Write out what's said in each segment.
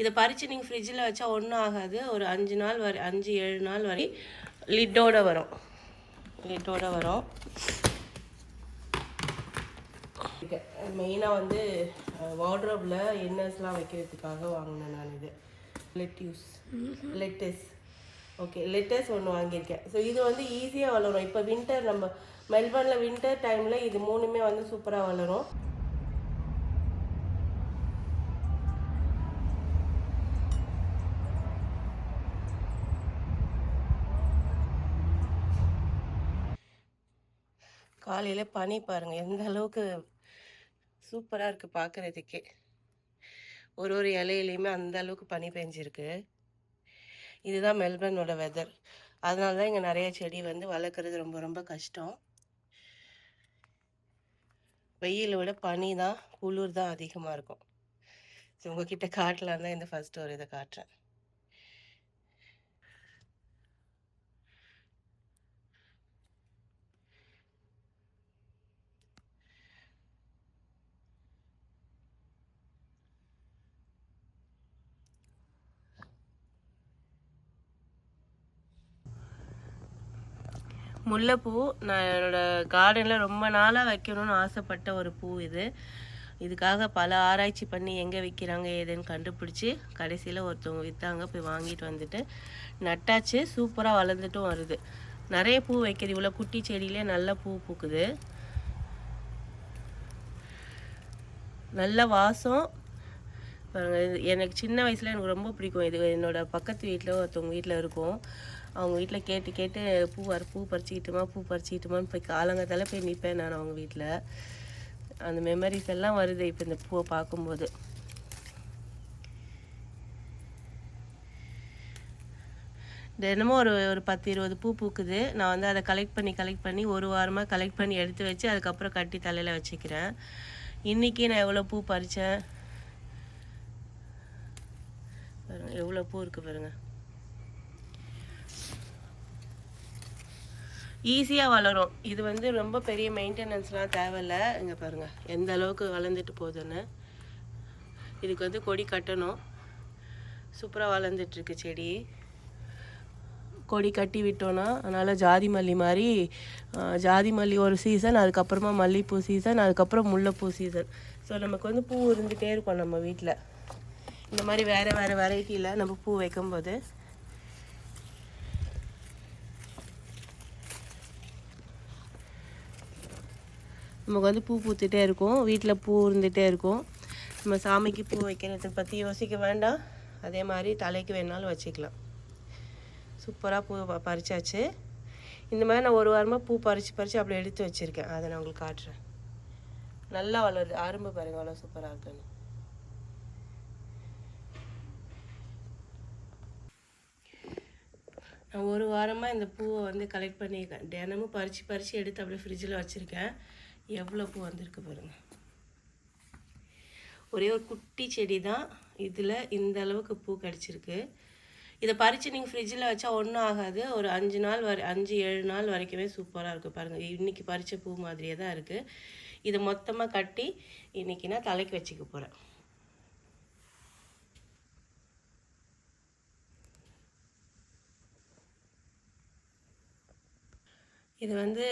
இதை பறித்து நீங்கள் ஃப்ரிட்ஜில் வச்சா ஒன்றும் ஆகாது. ஒரு 5 நாள் 5-7 நாள் வரை லிட்டோடு வரும். மெயினாக வந்து வார்ட்ரோப்பில் இன்னர்ஸ்லாம் வைக்கிறதுக்காக வாங்கினேன் நான். இது லெட்டஸ் ஒன்று வாங்கியிருக்கேன். ஸோ இது வந்து ஈஸியாக வளரும். இப்போ வின்டர், நம்ம மெல்பர்னில் வின்டர் டைமில் இது 3மே வந்து சூப்பராக வளரும். காலையில் பனி பாருங்கள் எந்த அளவுக்கு சூப்பராக இருக்குது பார்க்குறதுக்கே. ஒரு இலையிலையுமே அந்த அளவுக்கு பனி பெஞ்சிருக்கு. இதுதான் மெல்பர்னோட வெதர். அதனால தான் இங்கே நிறைய செடி வந்து வளர்க்குறது ரொம்ப ரொம்ப கஷ்டம். வெயிலை விட பனி தான், குளிர் தான் அதிகமாக இருக்கும். ஸோ உங்ககிட்ட காட்டலாம் தான் இந்த ஃபர்ஸ்ட் ஒரு இதை காட்டுறேன். முல்லைப்பூ நான் என்னோடய கார்டனில் ரொம்ப நாளாக வைக்கணும்னு ஆசைப்பட்ட ஒரு பூ இது. இதுக்காக பல ஆராய்ச்சி பண்ணி எங்கே விற்கிறாங்க ஏதுன்னு கண்டுபிடிச்சி கடைசியில் ஒருத்தவங்க விற்றாங்க. போய் வாங்கிட்டு வந்துட்டு நட்டாச்சு. சூப்பராக வளர்ந்துட்டும் வருது. நிறைய பூ வைக்கிது. இவ்வளோ குட்டி செடியிலே நல்ல பூ பூக்குது. நல்ல வாசம். எனக்கு சின்ன வயசில் எனக்கு ரொம்ப பிடிக்கும் இது. என்னோடய பக்கத்து வீட்டில் ஒருத்தவங்க வீட்டில் இருக்கும். அவங்க வீட்டில் கேட்டு பூ பறிச்சிக்கிட்டுமான்னு போய் காலங்கத்தால் போய் நிற்பேன் நான் அவங்க வீட்டில். அந்த மெமரிஸ் எல்லாம் வருது இப்போ இந்த பூவை பார்க்கும்போது. தினமும் ஒரு 10-20 பூ பூக்குது. நான் வந்து அதை கலெக்ட் பண்ணி ஒரு வாரமாக கலெக்ட் பண்ணி எடுத்து வச்சு அதுக்கப்புறம் கட்டி தலையில் வச்சுக்கிறேன். இன்றைக்கி நான் எவ்வளோ பூ பறித்தேன் பாருங்கள், எவ்வளோ பூ இருக்குது பாருங்கள். ஈஸியாக வளரும். இது வந்து ரொம்ப பெரிய மெயின்டெனன்ஸ்லாம் தேவையில்லை. இங்கே பாருங்கள் எந்த அளவுக்கு வளர்ந்துட்டு போகுதுன்னு. இதுக்கு வந்து கொடி கட்டணும். சூப்பராக வளர்ந்துட்டுருக்கு செடி. கொடி கட்டி விட்டோன்னா அதனால் ஜாதி மல்லி மாதிரி, ஜாதி மல்லி ஒரு சீசன், அதுக்கப்புறமா மல்லிகைப்பூ சீசன், அதுக்கப்புறம் முல்லைப்பூ சீசன். ஸோ நமக்கு வந்து பூ இருந்துகிட்டே இருக்கும் நம்ம வீட்டில். இந்த மாதிரி வேறு வெரைட்டியில் நம்ம பூ வைக்கும்போது நமக்கு வந்து பூ பூத்துட்டே இருக்கும். வீட்டில் பூ இருந்துகிட்டே இருக்கும். நம்ம சாமிக்கு பூ வைக்கிறத பற்றி யோசிக்க வேண்டாம். அதே மாதிரி தலைக்கு வேணாலும் வச்சுக்கலாம். சூப்பராக பூ பறிச்சாச்சு. இந்த மாதிரி நான் ஒரு வாரமாக பூ பறித்து அப்படி எடுத்து வச்சுருக்கேன். அதை நான் உங்களுக்கு காட்டுறேன். நல்லா வளருது. அரும்பு பாருங்க அவ்வளோ சூப்பராக இருக்குன்னு. நான் ஒரு வாரமாக இந்த பூவை வந்து கலெக்ட் பண்ணியிருக்கேன். தினமும் பறித்து எடுத்து அப்படியே ஃப்ரிட்ஜில் வச்சுருக்கேன். எவ்வளோ பூ வந்திருக்கு பாருங்கள். ஒரே ஒரு குட்டி செடி தான், இதில் இந்த அளவுக்கு பூ கிடச்சிருக்கு. இதை பறித்து நீங்கள் ஃப்ரிட்ஜில் வச்சா ஒன்றும் ஆகாது. ஒரு 5-7 நாள் வரைக்குமே சூப்பராக இருக்குது பாருங்கள். இன்றைக்கி பறித்த பூ மாதிரியே தான் இருக்குது. இதை மொத்தமாக கட்டி இன்றைக்கி நான் தலைக்கு வச்சுக்க போகிறேன். இது வந்து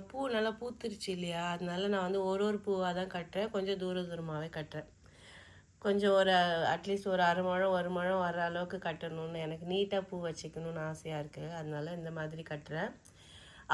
பூ நல்லா பூத்துருச்சு இல்லையா, அதனால நான் வந்து ஒரு பூவாக தான் கட்டுறேன். கொஞ்சம் தூரமாகவே கட்டுறேன். கொஞ்சம் அட்லீஸ்ட் ஒரு அரை முழம் 1 முழம் வர அளவுக்கு கட்டணும்னு, எனக்கு நீட்டாக பூ வச்சுக்கணுன்னு ஆசையாக இருக்குது. அதனால இந்த மாதிரி கட்டுறேன்.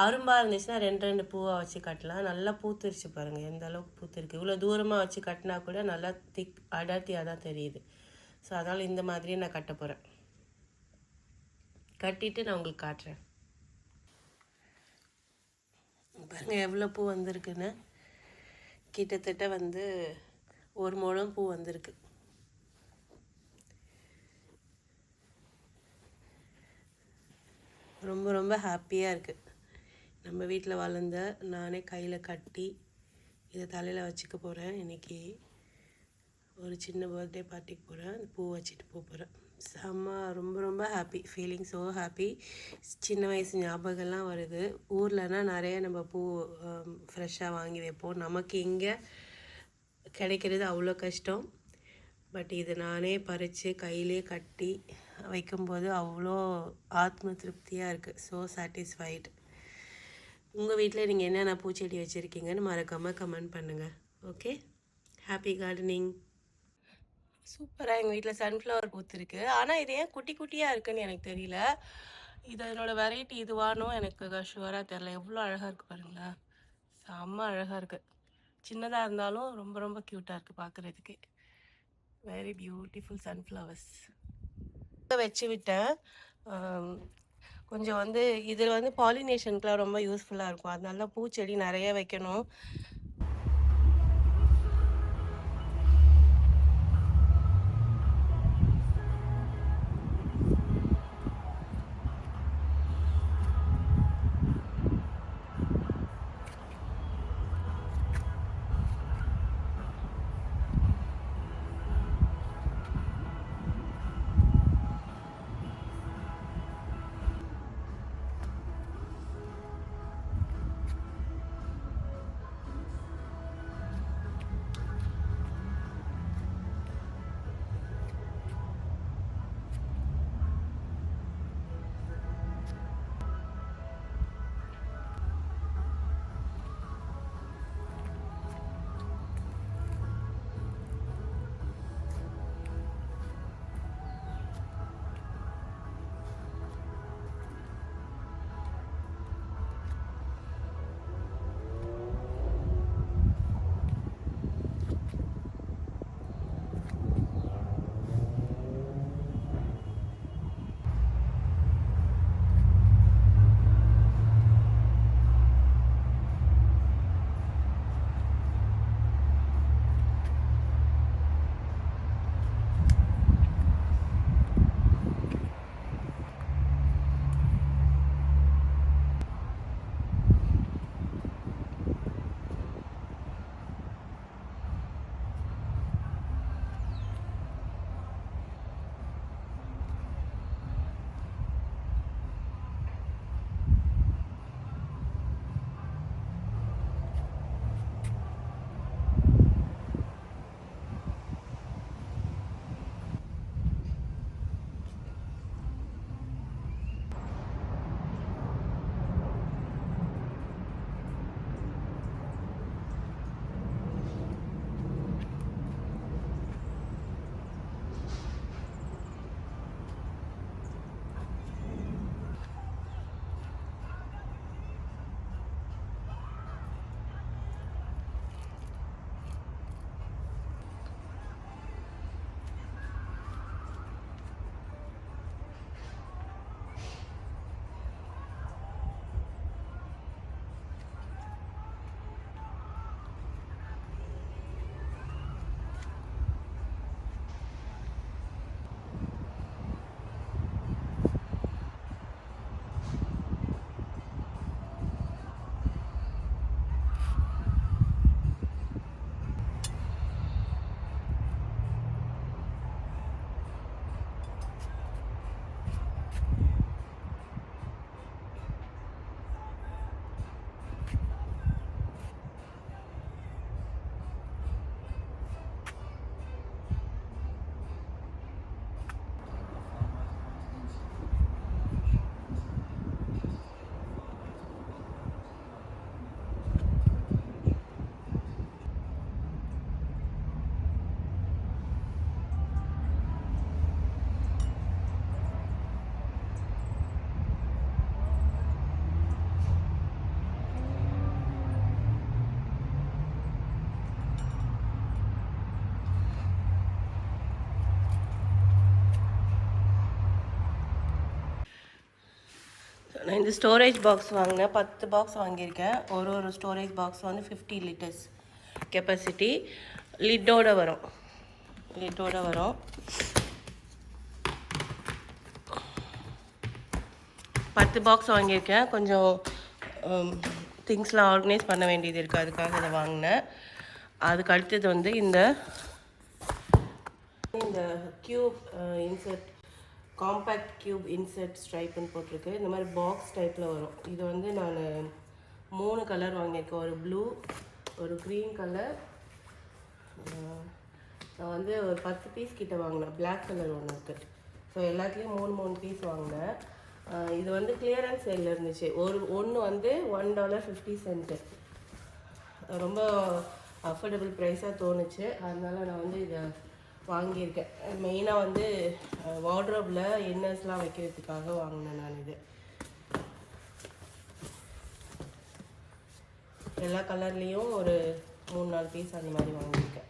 அரும்பாக இருந்துச்சுன்னா 2 பூவாக வச்சு கட்டலாம். நல்லா பூத்துருச்சு பாருங்கள் எந்த அளவுக்கு பூத்துருக்கு. இவ்வளோ தூரமாக வச்சு கட்டினா கூட நல்லா அடர்த்தியாக தான் தெரியுது. ஸோ அதனால் இந்த மாதிரியே நான் கட்ட போகிறேன். கட்டிட்டு நான் உங்களுக்கு காட்டுறேன். பாருங்கள் எவ்வளோ பூ வந்திருக்குன்னு. கிட்டத்தட்ட வந்து 1 முழம் பூ வந்திருக்கு. ரொம்ப ரொம்ப ஹாப்பியாக இருக்குது. நம்ம வீட்டில் வளர்ந்த நானே கையில் கட்டி இதை தலையில் வச்சுக்க போகிறேன். இன்றைக்கி ஒரு சின்ன பர்த்டே பார்ட்டிக்கு போகிறேன். பூ வச்சுட்டு போகிறேன். ரொம்ப ரொம்ப ஹாப்பி, ஃபீலிங் ஸோ ஹாப்பி. சின்ன வயசு ஞாபகம்லாம் வருது. ஊர்லனா நிறைய நம்ம பூ ஃப்ரெஷ்ஷாக வாங்கி வைப்போம். நமக்கு இங்கே கிடைக்கிறது அவ்வளோ கஷ்டம். பட் இது நானே பறித்து கையிலே கட்டி வைக்கும்போது அவ்வளோ ஆத்ம திருப்தியாக இருக்குது. So satisfied. உங்கள் வீட்டில் நீங்கள் என்னென்ன பூச்செடி வச்சுருக்கீங்கன்னு மறக்காமல் கமெண்ட் பண்ணுங்கள். Okay, happy gardening. சூப்பராக எங்கள் வீட்டில் சன்ஃப்ளவர் பூத்துருக்கு. ஆனால் இது ஏன் குட்டி குட்டியாக இருக்குன்னு எனக்கு தெரியல. இதனோட வெரைட்டி இதுவானோ எனக்கு ஷுவராக தெரில. எவ்வளோ அழகாக இருக்குது பாருங்களேன், செம்ம அழகாக இருக்குது. சின்னதாக இருந்தாலும் ரொம்ப ரொம்ப க்யூட்டாக இருக்குது பார்க்குறதுக்கு. வெரி பியூட்டிஃபுல் சன்ஃப்ளவர்ஸ் வச்சு விட்டேன். கொஞ்சம் இதில் பாலினேஷனுக்குலாம் ரொம்ப யூஸ்ஃபுல்லாக இருக்கும். அதனால தான் பூச்செடி நிறைய வைக்கணும். நான் இந்த ஸ்டோரேஜ் பாக்ஸ் வாங்கினேன். 10 பாக்ஸ் வாங்கியிருக்கேன். ஒரு ஸ்டோரேஜ் பாக்ஸ் 50 லிட்டர்ஸ் கெப்பாசிட்டி. லிட்டோடு வரும். 10 பாக்ஸ் வாங்கியிருக்கேன். கொஞ்சம் திங்ஸ்லாம் ஆர்கனைஸ் பண்ண வேண்டியது இருக்குது, அதுக்காக இதை வாங்கினேன். அதுக்கு அடுத்தது இந்த cube insert, compact cube insert ஸ்ட்ரைப்புன்னு போட்டிருக்கு. இந்த மாதிரி பாக்ஸ் டைப்பில் வரும். இது நான் 3 கலர் வாங்கியிருக்கேன். ஒரு ப்ளூ, ஒரு க்ரீன் கலர், நான் வந்து ஒரு 10 பீஸ் கிட்ட வாங்கினேன். பிளாக் கலர் ஒன்று இருக்குது. ஸோ எல்லாத்துலேயும் 3 பீஸ் வாங்கினேன். இது வந்து கிளியரன்ஸ் சேலில் இருந்துச்சு. ஒன்று வந்து $1.50. ரொம்ப அஃபோர்டபுள் ப்ரைஸாக தோணுச்சு. அதனால் நான் வந்து இதை வாங்கியிருக்கேன். மெயினாக வந்து வார்ட்ரோப்பில் இன்னர்ஸ்லாம் வைக்கிறதுக்காக வாங்கினேன் நான். இது எல்லா கலர்லேயும் ஒரு 3-4 பீஸ் அந்த மாதிரி வாங்கியிருக்கேன்.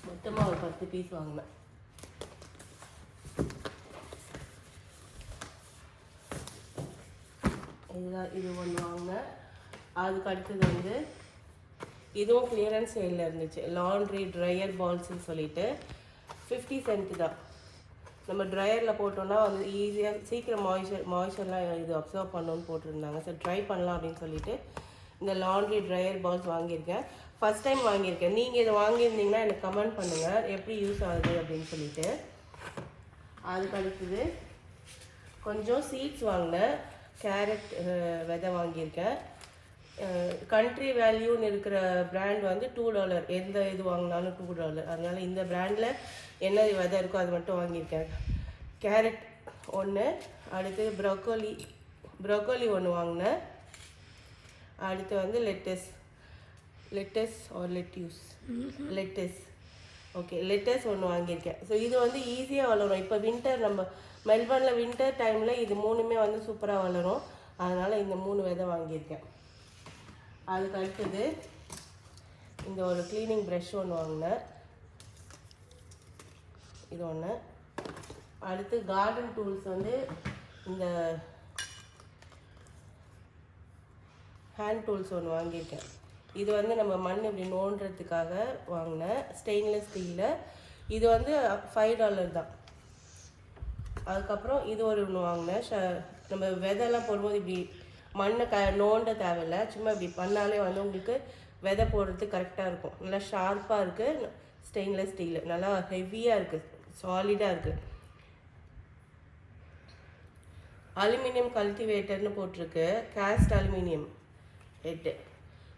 மொத்தமாக ஒரு 10 பீஸ் வாங்கினேன். இதுதான் இது ஒன்று வாங்கினேன். அதுக்கு அடுத்தது வந்து இதுவும் கிளியரன்ஸ் சேலில் இருந்துச்சு. லாண்ட்ரி ட்ரையர் பால்ஸ்ன்னு சொல்லிட்டு 50 சென்ட் தான். நம்ம ட்ரையரில் போட்டோன்னா வந்து ஈஸியாக சீக்கிரம் மாய்ச்சர்லாம் இது அப்சர்வ் பண்ணணும்னு போட்டிருந்தாங்க. ஸோ ட்ரை பண்ணலாம் அப்படின்னு சொல்லிட்டு இந்த லாண்ட்ரி ட்ரையர் பால்ஸ் வாங்கியிருக்கேன். ஃபஸ்ட் டைம் வாங்கியிருக்கேன். நீங்கள் இதை வாங்கியிருந்தீங்கன்னா எனக்கு கமெண்ட் பண்ணுங்கள் எப்படி யூஸ் ஆகுது அப்படின்னு சொல்லிட்டு. அதுக்கு அடுத்தது கொஞ்சம் சீட்ஸ் வாங்கினேன். கேரட் விதை வாங்கியிருக்கேன். கண்ட்ரி வேல்யூன்னு இருக்கிற பிராண்ட் வந்து $2. எந்த இது வாங்கினாலும் $2. அதனால் இந்த பிராண்டில் என்ன விதை இருக்கோ அது மட்டும் வாங்கியிருக்கேன். கேரட் ஒன்று, அடுத்து ப்ரொக்கோலி ஒன்று வாங்கினேன். அடுத்து வந்து லெட்டஸ் ஓகே, லெட்டஸ் ஒன்று வாங்கியிருக்கேன். ஸோ இது வந்து ஈஸியாக வளரும். இப்போ வின்டர், நம்ம மெல்பர்னில் வின்டர் டைமில் இது 3மே வந்து சூப்பராக வளரும். அதனால் இந்த 3 விதை வாங்கியிருக்கேன். அதுக்கு அடுத்தது இந்த ஒரு க்ளீனிங் ப்ரஷ் ஒன்று வாங்கினேன். இது ஒன்று. அடுத்து கார்டன் டூல்ஸ் வந்து இந்த ஹேண்ட் டூல்ஸ் ஒன்று வாங்கியிருக்கேன். இது வந்து நம்ம மண் இப்படி நோண்டுறதுக்காக வாங்கினேன். ஸ்டெயின்லெஸ் ஸ்டீலில். இது வந்து $5 தான். அதுக்கப்புறம் இது ஒரு ஒன்று வாங்கினேன். நம்ம விதைலாம் போடும்போது இப்படி மண்ணை நோண்ட தேவையில்லை. சும்மா இப்படி பண்ணாலே வந்து உங்களுக்கு விதை போடுறதுக்கு கரெக்டாக இருக்கும். நல்லா ஷார்ப்பாக இருக்குது. ஸ்டெயின்லெஸ் ஸ்டீலு நல்லா ஹெவியாக இருக்குது, சாலிடாக இருக்குது. அலுமினியம் கல்டிவேட்டர்னு போட்டிருக்கு. Caste aluminium head.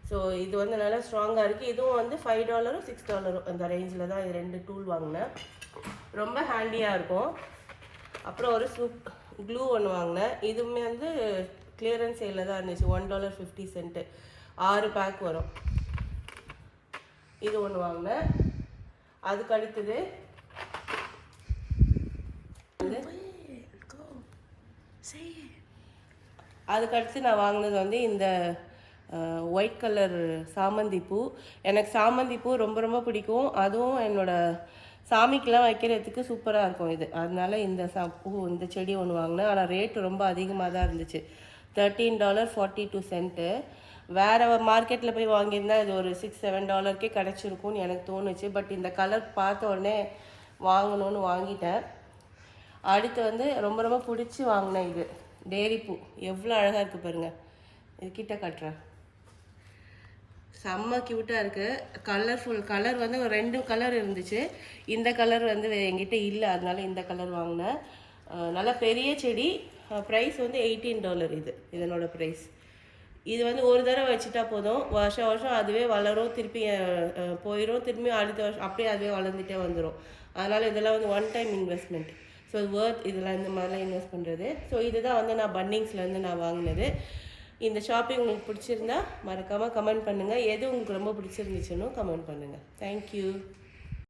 ஸோ இது வந்து நல்லா ஸ்ட்ராங்காக இருக்குது. இதுவும் வந்து $5 $6 அந்த ரேஞ்சில் தான் இது 2 டூல் வாங்கினேன். ரொம்ப ஹேண்டியாக இருக்கும். அப்புறம் ஒரு க்ளூ ஒன்று வாங்கினேன். இதுவுமே வந்து கிளியரன்ஸ் சேலில் தான் இருந்துச்சு. $1.50. 6 பேக் வரும். இது ஒன்று வாங்கினேன். அதுக்கு அடுத்தது நான் வாங்கினது வந்து இந்த ஒயிட் கலர் சாமந்தி பூ. எனக்கு சாமந்தி பூ ரொம்ப ரொம்ப பிடிக்கும். அதுவும் என்னோடய சாமிக்கெலாம் வைக்கிறதுக்கு சூப்பராக இருக்கும் இது. அதனால இந்த இந்த செடி ஒன்று வாங்கினேன். ஆனால் ரேட்டு ரொம்ப அதிகமாக தான் இருந்துச்சு. $13.42. வேறு மார்க்கெட்டில் போய் வாங்கியிருந்தால் இது ஒரு $6-7 கிடச்சிருக்கும்னு எனக்கு தோணுச்சு. பட் இந்த கலர் பார்த்த உடனே வாங்கணும்னு வாங்கிட்டேன். அடுத்து வந்து ரொம்ப ரொம்ப பிடிச்சி வாங்கினேன் இது டேரி பூ. எவ்வளோ அழகாக இருக்குது பாருங்கள். இது கிட்ட காட்டுறேன். செம்ம க்யூட்டாக இருக்குது. கலர் வந்து ஒரு 2 கலர் இருந்துச்சு. இந்த கலர் வந்து என்கிட்ட இல்லை. அதனால இந்த கலர் வாங்கினேன். நல்லா பெரிய செடி. ப்ரைஸ் வந்து $18. இதனோட ப்ரைஸ். இது வந்து ஒரு தடவை வச்சுட்டா போதும். வருஷம் அதுவே வளரும். திருப்பி போயிடும். திரும்பி அடுத்த வருஷம் அப்படியே அதுவே வளர்ந்துட்டே வந்துடும். அதனால் இதெல்லாம் வந்து ஒன் டைம் இன்வெஸ்ட்மெண்ட். ஸோ இதெல்லாம் இந்த மாதிரிலாம் இன்வெஸ்ட் பண்ணுறது. ஸோ இதுதான் வந்து நான் பன்னிங்ஸ்லேருந்து நான் வாங்கினது. இந்த ஷாப்பிங் உங்களுக்கு பிடிச்சிருந்தா மறக்காமல் கமெண்ட் பண்ணுங்கள். எது உங்களுக்கு ரொம்ப பிடிச்சிருந்துச்சுன்னு கமெண்ட் பண்ணுங்கள். தேங்க்யூ.